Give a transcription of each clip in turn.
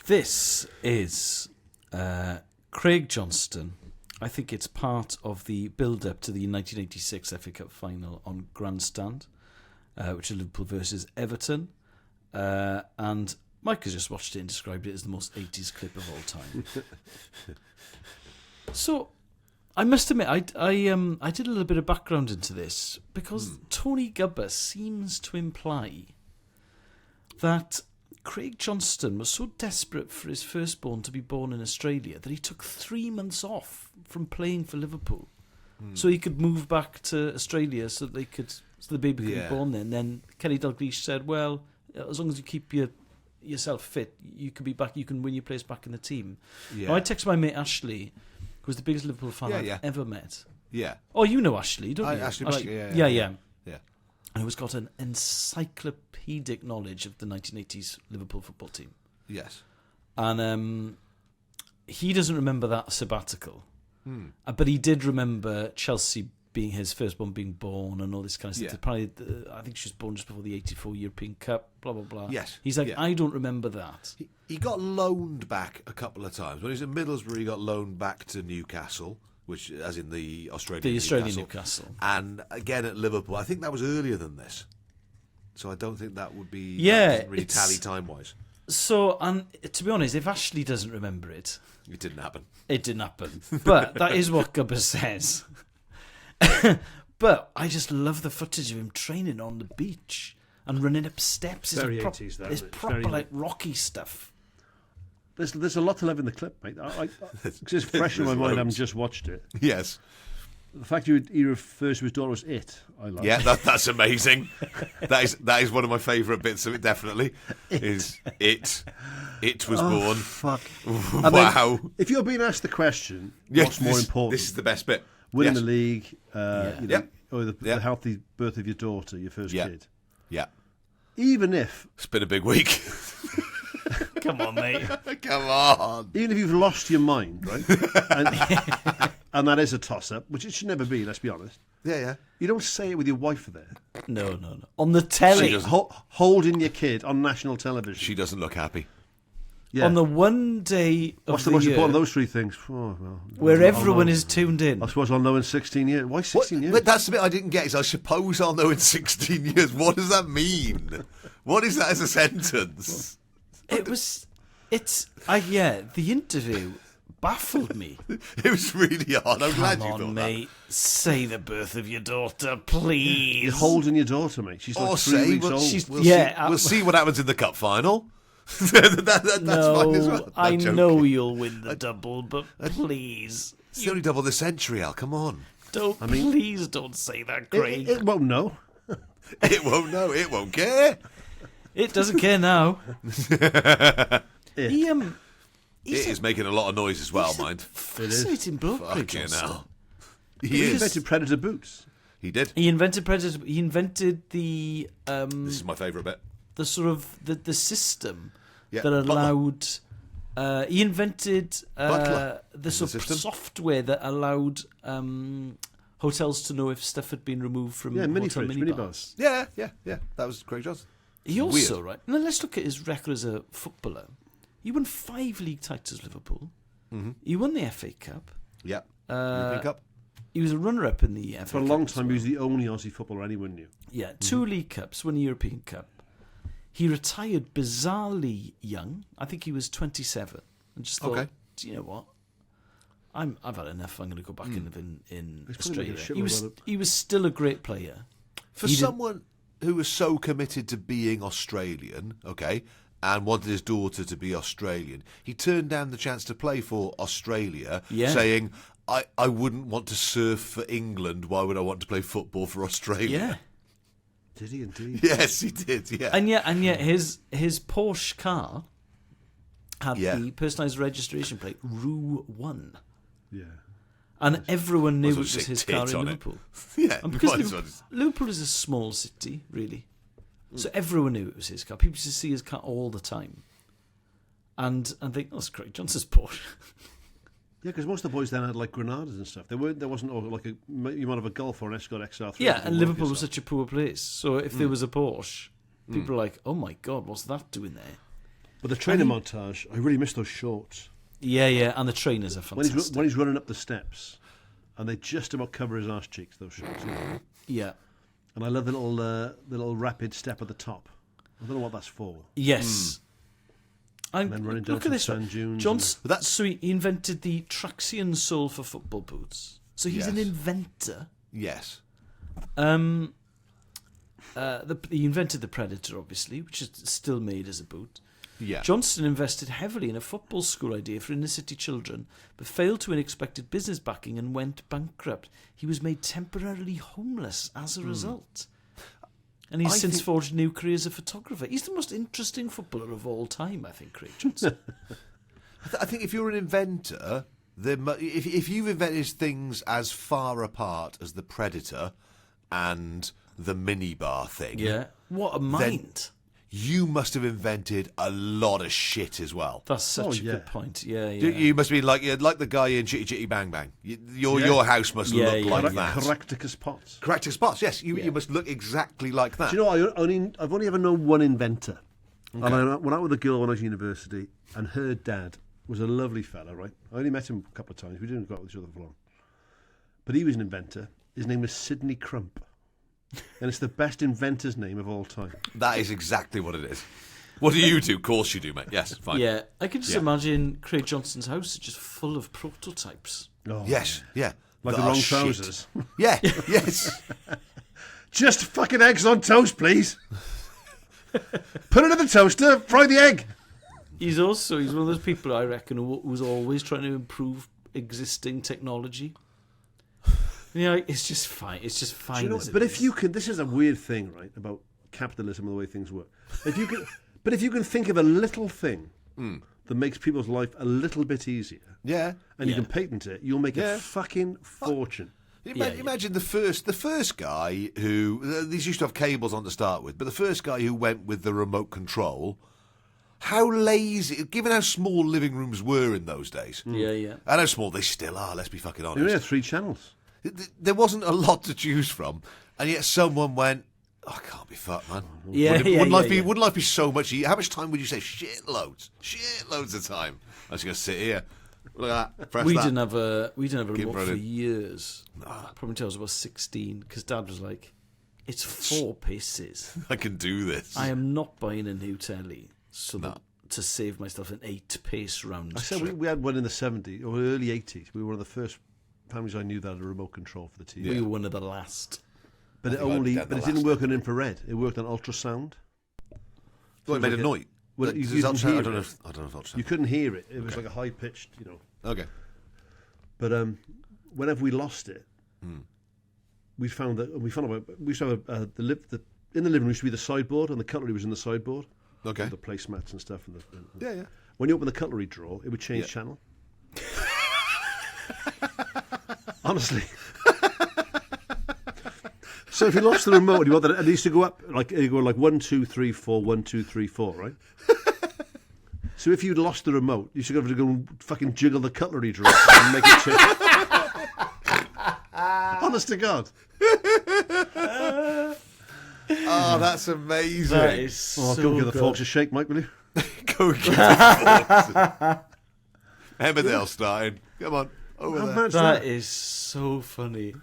This is Craig Johnston. I think it's part of the build-up to the 1986 FA Cup final on Grandstand, which is Liverpool versus Everton. And Mike has just watched it and described it as the most 80s clip of all time. So, I must admit, I did a little bit of background into this because Tony Gubba seems to imply that Craig Johnston was so desperate for his firstborn to be born in Australia that he took 3 months off from playing for Liverpool so he could move back to Australia so the baby could be born there. And then Kenny Dalglish said, well, as long as you keep yourself fit, you can be back. You can win your place back in the team. Yeah. Now, I texted my mate Ashley, who's the biggest Liverpool fan I've ever met. Yeah. Oh, you know Ashley, don't you? Ashley, yeah. And who's got an encyclopedic knowledge of the 1980s Liverpool football team. Yes. And he doesn't remember that sabbatical, but he did remember Chelsea being his firstborn being born and all this kind of stuff. Probably, I think she was born just before the 84 European Cup, blah, blah, blah. Yes. He's like, I don't remember that. He got loaned back a couple of times. When he was at Middlesbrough, he got loaned back to Newcastle, which, as in the Australian Newcastle. And again at Liverpool. I think that was earlier than this. So I don't think that would be... Yeah. That doesn't really tally time-wise. So, and to be honest, if Ashley doesn't remember it... It didn't happen. It didn't happen. But that is what Gubba says. But I just love the footage of him training on the beach and running up steps. Very 80s, that. It's proper, like, Rocky stuff. There's a lot to love in the clip, mate. It's fresh in my mind. I haven't just watched it. Yes. The fact he refers to his daughter as it, I like. Yeah, that's amazing. that is one of my favourite bits of it. Definitely is it. It was born. Fuck. Wow. Then, if you're being asked the question, what's more important? This is the best bit. Winning the league, or the healthy birth of your daughter, your first kid. Yeah. Even if it's been a big week. Come on, mate. Come on. Even if you've lost your mind, right? and that is a toss-up, which it should never be, let's be honest. Yeah. You don't say it with your wife there. No. On the telly. Holding your kid on national television. She doesn't look happy. Yeah. On the one day of What's the most important of those three things? Where everyone is tuned in. I suppose I'll know in 16 years. Why 16 years? But that's the bit I didn't get. Is I suppose I'll know in 16 years. What does that mean? What is that as a sentence? The interview baffled me. It was really hard. I'm glad you thought that. Come on, mate. Say the birth of your daughter, please. You're holding your daughter, mate. She's like 3 weeks old. We'll see what happens in the cup final. That's fine as well. I know you'll win the double, but please. It's the only double this century, Al. Come on. Please don't say that, Craig. It won't know. It won't know. It won't care. It doesn't care now. It is making a lot of noise as well, mind. Fascinating bloke, Craig Johnston. He invented Predator boots. He did. He invented Predator. He invented the. This is my favourite bit. The sort of the system that allowed. He invented the sort of software that allowed hotels to know if stuff had been removed from minibars. Yeah. That was Craig Johnston. He also, right. Now let's look at his record as a footballer. He won 5 league titles, Liverpool. Mm-hmm. He won the FA Cup. Yeah. European Cup. He was a runner-up in the FA Cup. For a long time, he was the only Aussie footballer anyone knew. Yeah, 2 League Cups, won a European Cup. He retired bizarrely young. I think he was 27. And just thought, do you know what? I've had enough. I'm going to go back and live in Australia. He was still a great player. For someone who was so committed to being Australian, and wanted his daughter to be Australian, he turned down the chance to play for Australia, saying, I wouldn't want to surf for England. Why would I want to play football for Australia? Yeah. Did he indeed? Yes, he did, yeah. And yet his Porsche car had the personalised registration plate, Rue 1. Yeah. And everyone knew it was his car in Liverpool. Yeah. And because Liverpool is a small city, really. So everyone knew it was his car. People used to see his car all the time. And think, it's Craig Johnston's Porsche. Yeah, because most of the boys then had like Granadas and stuff. There wasn't you might have a Golf or an Escort XR3. Yeah, and Liverpool was such a poor place. So if there was a Porsche, people were like, oh my God, what's that doing there? But the training montage, I really miss those shorts. Yeah, and the trainers are fantastic. When he's running up the steps, and they just about cover his arse cheeks, those shorts. Yeah. And I love the little rapid step at the top. I don't know what that's for. Yes. And then running down look at this sand dunes. So he invented the Traxian sole for football boots. So he's an inventor. Yes. He invented the Predator, obviously, which is still made as a boot. Yeah. Johnston invested heavily in a football school idea for inner-city children, but failed to win expected business backing and went bankrupt. He was made temporarily homeless as a result. And he's since forged new career as a photographer. He's the most interesting footballer of all time, I think, Craig Johnston. I think if you're an inventor, if you've invented things as far apart as the Predator and the minibar thing... Yeah. What a mind. You must have invented a lot of shit as well. That's such a good point. Yeah. You must be like the guy in Chitty Chitty Bang Bang. Your house must look like that. Caractacus Potts. Caractacus Potts, yes. You must look exactly like that. Do you know, I've only ever known one inventor. Okay. And I went out with a girl when I was at university, and her dad was a lovely fella, right? I only met him a couple of times. We didn't go out with each other for long. But he was an inventor. His name was Sidney Crump. And it's the best inventor's name of all time. That is exactly what it is. What do you do? Of course you do, mate. Yes, fine. Yeah, I can just imagine Craig Johnston's house is just full of prototypes. Oh, yes, yeah. Like the wrong trousers. Yeah, yes. Just fucking eggs on toast, please. Put it in the toaster, fry the egg. He's one of those people, I reckon, who's always trying to improve existing technology. It's just fine. It's just fine. You know, but if you can, this is a weird thing, right, about capitalism and the way things work. If you can think of a little thing that makes people's life a little bit easier, and you can patent it, you'll make a fucking fortune. Imagine the first guy who these used to have cables on to start with, but the first guy who went with the remote control. How lazy, given how small living rooms were in those days. Yeah. And how small they still are. Let's be fucking honest. They had 3 channels. There wasn't a lot to choose from, and yet someone went, I can't be fucked, man. Wouldn't life be so much easier? How much time would you say? Shitloads of time. I was going to sit here. Look at that. Press we that. didn't have a remote for years. Probably until I was about 16, because Dad was like, it's 4 pieces. I can do this. I am not buying a new telly to save myself an 8-pace round I said we had one in the 70s or early 80s. We were one of the first families I knew that had a remote control for the TV. We were one of the last. But it didn't work on infrared. It worked on ultrasound. Well, it made a noise. Well, you couldn't hear it. I don't know if ultrasound. You couldn't hear it. It was like a high pitched, Okay. But whenever we lost it, we found out we used to have in the living room used to be the sideboard, and the cutlery was in the sideboard. Okay. The placemats and stuff. Yeah. When you open the cutlery drawer, it would change channel. Honestly. So if you lost the remote, you want that, it used to go up like 1, 2, 3, 4, 1, 2, 3, 4, right? So if you'd lost the remote, you should have to go and fucking jiggle the cutlery drawer and make it change. Honest to God. Oh, that's amazing. That is so go and give the forks a shake, Mike, will you? Go and give the forks. Emmerdale starting. Come on, over there. That is so funny.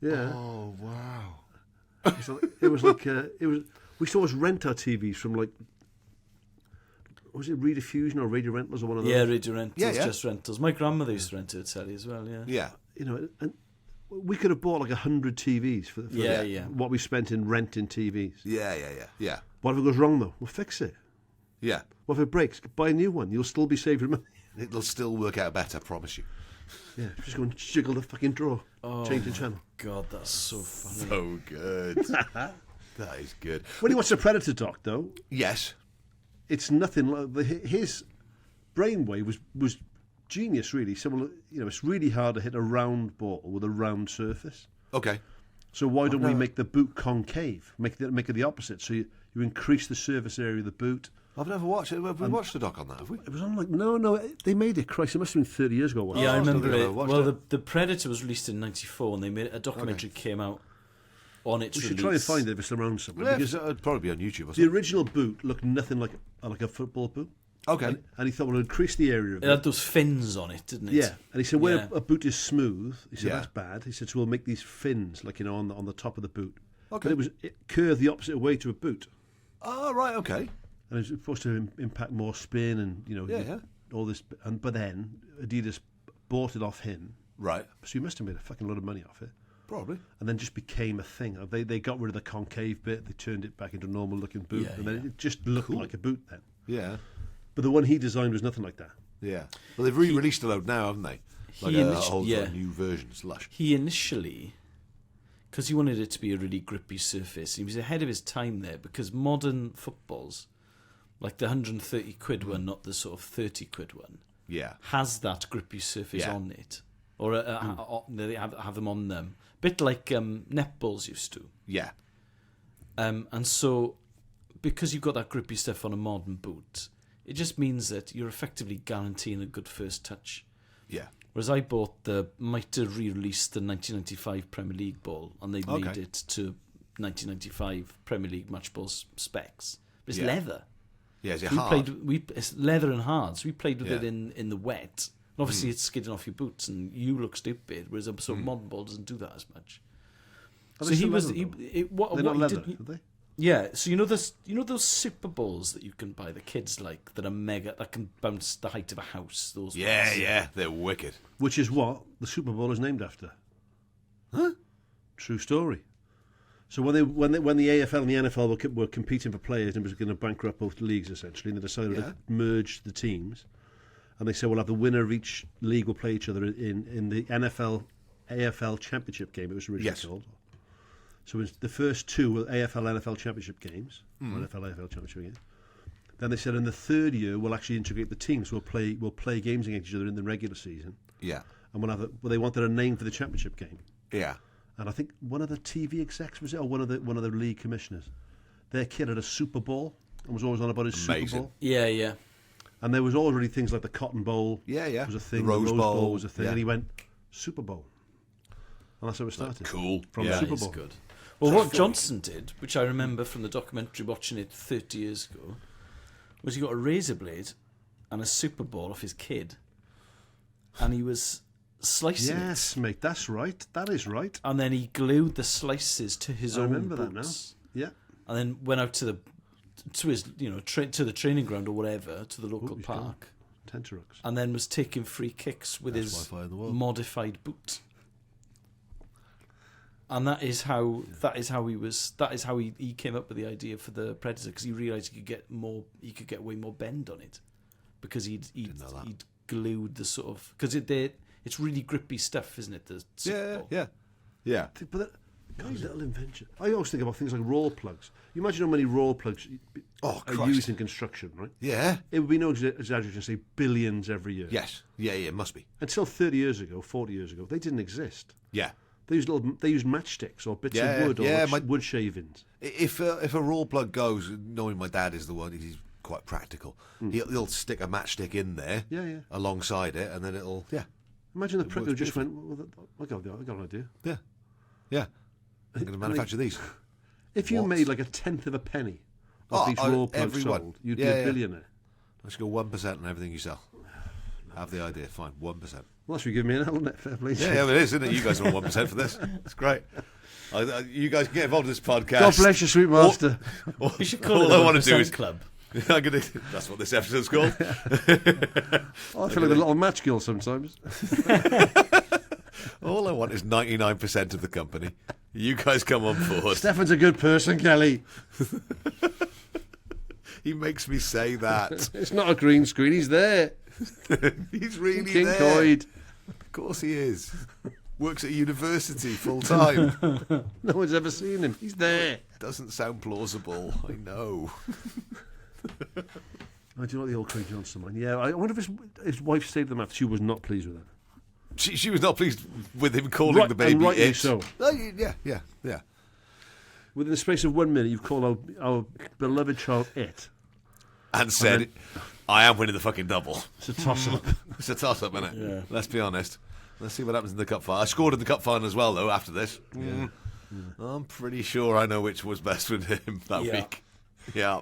Yeah. Oh, wow. It was like we saw us rent our TVs from was it Rediffusion or Radio Rentals or one of those? Yeah, Radio Rentals, yeah. Just Rentals. My grandmother used to rent it at telly as well, yeah. Yeah. And we could have bought like 100 TVs for what we spent in renting TVs. Yeah. What if it goes wrong though? We'll fix it. Yeah. What if it breaks? Buy a new one. You'll still be saving money. It'll still work out better, I promise you. Yeah, just go and jiggle the fucking drawer. Change the channel. God, that's so funny. So good. That is good. When you watch the Predator doc, though, yes, it's nothing like his brainwave was genius. Really, similar. It's really hard to hit a round ball with a round surface. Okay. So why don't we make the boot concave? Make it the opposite. So you increase the surface area of the boot. I've never watched it. Have we watched the doc on that, have we? It was on no, they made it. Christ, it must have been 30 years ago. Yeah, I remember it. Well, the Predator was released in '94, and they made a documentary came out on its release. We should try and find it if it's around somewhere. Yeah, because it'd probably be on YouTube. The original boot looked nothing like a football boot. Okay. And he thought, well, increase the area of It had those fins on it, didn't it? Yeah. And he said, where a boot is smooth, he said, Yeah. that's bad. He said, so we'll make these fins, like, on the top of the boot. Okay. But it curved the opposite way to a boot. Oh, right, okay. And it was supposed to impact more spin and, all this. But then Adidas bought it off him. Right. So he must have made a fucking lot of money off it. Probably. And then just became a thing. They got rid of the concave bit. They turned it back into a normal-looking boot. And then it just looked like a boot then. Yeah. But the one he designed was nothing like that. Yeah. Well, they've re-released a load now, haven't they? Like a whole new version. It's lush. He initially, because he wanted it to be a really grippy surface, he was ahead of his time there, because modern footballs, like the 130 quid one, not the sort of 30 quid one, has that grippy surface on it. Or they have them on them. Bit like netballs used to. Yeah. And so, because you've got that grippy stuff on a modern boot, it just means that you're effectively guaranteeing a good first touch. Yeah. Whereas I might have re-released the 1995 Premier League ball, and they made it to 1995 Premier League match ball specs. But it's leather. Yeah, is it hard? It's leather and hard, so we played with it in the wet. And obviously it's skidding off your boots, and you look stupid, whereas a sort of modern ball doesn't do that as much. Are So they he still was... leather, They're not leather, are they? Yeah, so you know those Super Bowls that you can buy, the kids like, that are mega, that can bounce the height of a house. Those ones. Yeah, they're wicked. Which is what the Super Bowl is named after. Huh? True story. So when the AFL and the NFL were competing for players and was going to bankrupt both leagues essentially, and they decided to merge the teams, and they said we'll have the winner of each league will play each other in the NFL AFL Championship game. It was originally called. So it was the first two were AFL NFL Championship games, or NFL AFL Championship games. Then they said in the third year we'll actually integrate the teams. We'll play games against each other in the regular season. Yeah. And they wanted a name for the championship game. Yeah. And I think one of the TV execs was it, or one of the league commissioners. Their kid had a Super Bowl and was always on about his Super Bowl. Yeah. And there was already things like the Cotton Bowl. Yeah. Was a thing. The Rose Bowl was a thing. And he went Super Bowl. And that's how it started. Cool. From the Super Bowl. Good. Well, what Johnston did, which I remember from the documentary watching it 30 years ago, was he got a razor blade and a Super Bowl off his kid, and he was slicing it. Yes, mate, that's right. That is right. And then he glued the slices to his own remember that boots. now. Yeah. And then went out to his to the training ground or whatever, to the local park. Tenterhooks. And then was taking free kicks with his modified boot. And that is how he came up with the idea for the Predator, because he realised he could get way more bend on it, because he'd glued the sort of, because it's really grippy stuff, isn't it? Yeah. But guy's little invention. I always think about things like roll plugs. You imagine how many roll plugs are used in construction, right? Yeah. It would be no exaggeration to say billions every year. Yes. Yeah, it must be. Until 30 years ago, 40 years ago, they didn't exist. Yeah. They used matchsticks or bits of wood or wood shavings. If a roll plug goes, knowing my dad is the one, he's quite practical. He'll stick a matchstick in there alongside it, and then it'll Imagine the prick who just went, well, I got an idea. Yeah. I'm going to manufacture these. If you made like a tenth of a penny of these roll plugs sold, you'd be a billionaire. Let's go 1% on everything you sell. Have the idea, fine, 1%. Well, that should give me an element, fair play. Yeah, it is, isn't it? You guys are on 1% for this. It's great. You guys can get involved in this podcast. God bless you, sweet master. You should call it I want to do is club. That's what this episode's called. I feel like a little match girl sometimes. All I want is 99% of the company. You guys come on board. Steffan's a good person, Kelly. He makes me say that. It's not a green screen, he's there. He's really King there. Coyd. Of course he is. Works at university full time. No one's ever seen him. He's there. Doesn't sound plausible. I know. I do like the old Craig Johnston one. Yeah, I wonder if his wife stayed with him after she was not pleased with him. She was not pleased with him calling the baby rightly it. so. Yeah. Within the space of 1 minute, you've called our beloved child it. And said, I am winning the fucking double. It's a toss-up. It's a toss-up, isn't it? Yeah. Let's be honest. Let's see what happens in the cup final. I scored in the cup final as well, though, after this. I'm pretty sure I know which was best with him that week. Yeah.